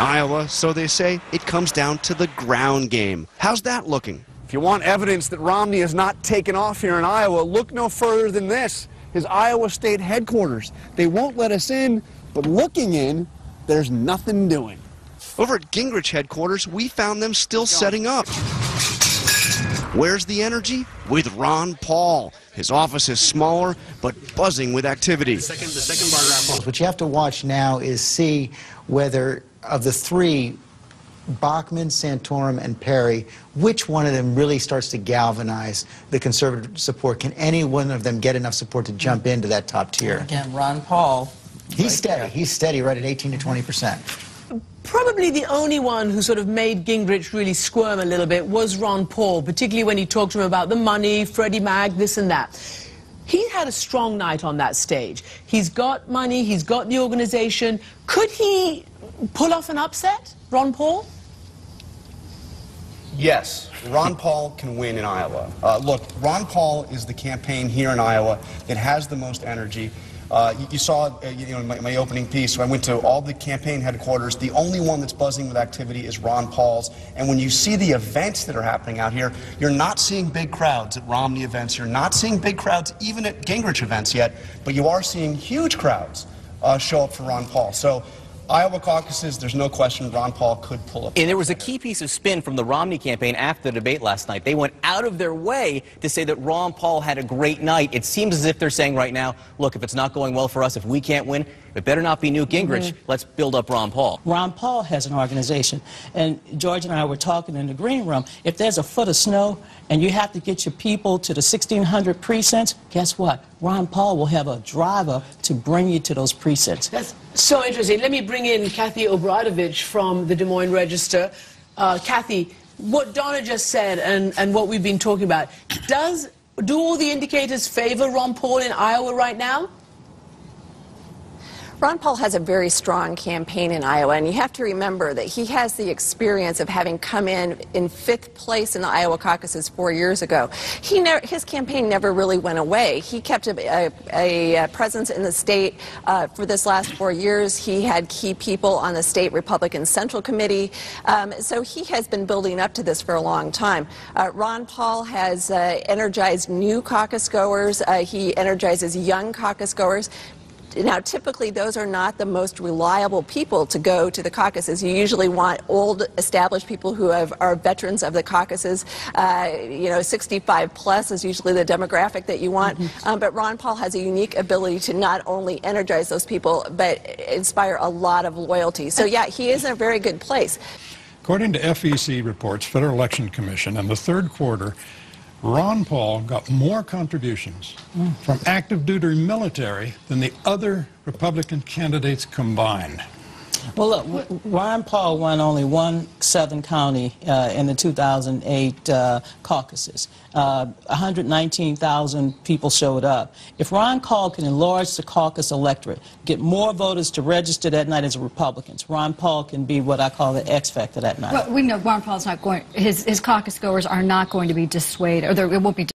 Iowa, so they say, it comes down to the ground game. How's that looking? If you want evidence that Romney has not taken off here in Iowa, look no further than this, his Iowa State headquarters. They won't let us in, but looking in, there's nothing doing. Over at Gingrich headquarters, we found them still setting up. Where's the energy? With Ron Paul. His office is smaller, but buzzing with activity. The second bar graph. What you have to watch now is see whether, of the three, Bachmann, Santorum, and Perry, which one of them really starts to galvanize the conservative support? Can any one of them get enough support to jump into that top tier? Again, Ron Paul. He's steady. He's steady right at 18 to 20%. Probably the only one who sort of made Gingrich really squirm a little bit was Ron Paul, particularly when he talked to him about the money, Freddie Mac, this and that. He had a strong night on that stage. He's got money, he's got the organization. Could he pull off an upset, Ron Paul? Yes, Ron Paul can win in Iowa. Look, Ron Paul is the campaign here in Iowa that has the most energy. You saw in my opening piece, so I went to all the campaign headquarters. The only one that's buzzing with activity is Ron Paul's. And when you see the events that are happening out here, you're not seeing big crowds at Romney events. You're not seeing big crowds even at Gingrich events yet, but you are seeing huge crowds show up for Ron Paul. So Iowa caucuses, there's no question Ron Paul could pull up. And there was a key piece of spin from the Romney campaign after the debate last night. They went out of their way to say that Ron Paul had a great night. It seems as if they're saying right now, look, if it's not going well for us, if we can't win, it better not be Newt Gingrich. Let's build up Ron Paul. Ron Paul has an organization. And George and I were talking in the green room. If there's a foot of snow and you have to get your people to the 1,600 precincts, guess what? Ron Paul will have a driver to bring you to those precincts. That's so interesting. Let me bring in Kathy Obradovich from the Des Moines Register. Kathy, what Donna just said and what we've been talking about, do all the indicators favor Ron Paul in Iowa right now? Ron Paul has a very strong campaign in Iowa, and you have to remember that he has the experience of having come in 5th place in the Iowa caucuses 4 years ago. His campaign never really went away. He kept a presence in the state for this last 4 years. He had key people on the state Republican Central Committee, so he has been building up to this for a long time. Ron Paul has energized new caucus goers. He energizes young caucus goers. Now, typically, those are not the most reliable people to go to the caucuses. You usually want old, established people who are veterans of the caucuses. 65 plus is usually the demographic that you want. But Ron Paul has a unique ability to not only energize those people, but inspire a lot of loyalty. So, yeah, he is in a very good place. According to FEC reports, Federal Election Commission, in the third quarter, Ron Paul got more contributions from active duty military than the other Republican candidates combined. Well, look, Ron Paul won only one Southern county in the 2008 caucuses. 119,000 people showed up. If Ron Paul can enlarge the caucus electorate, get more voters to register that night as Republicans, Ron Paul can be what I call the X factor that night. Well, we know Ron Paul's not going, his caucus goers are not going to be dissuaded, or it won't be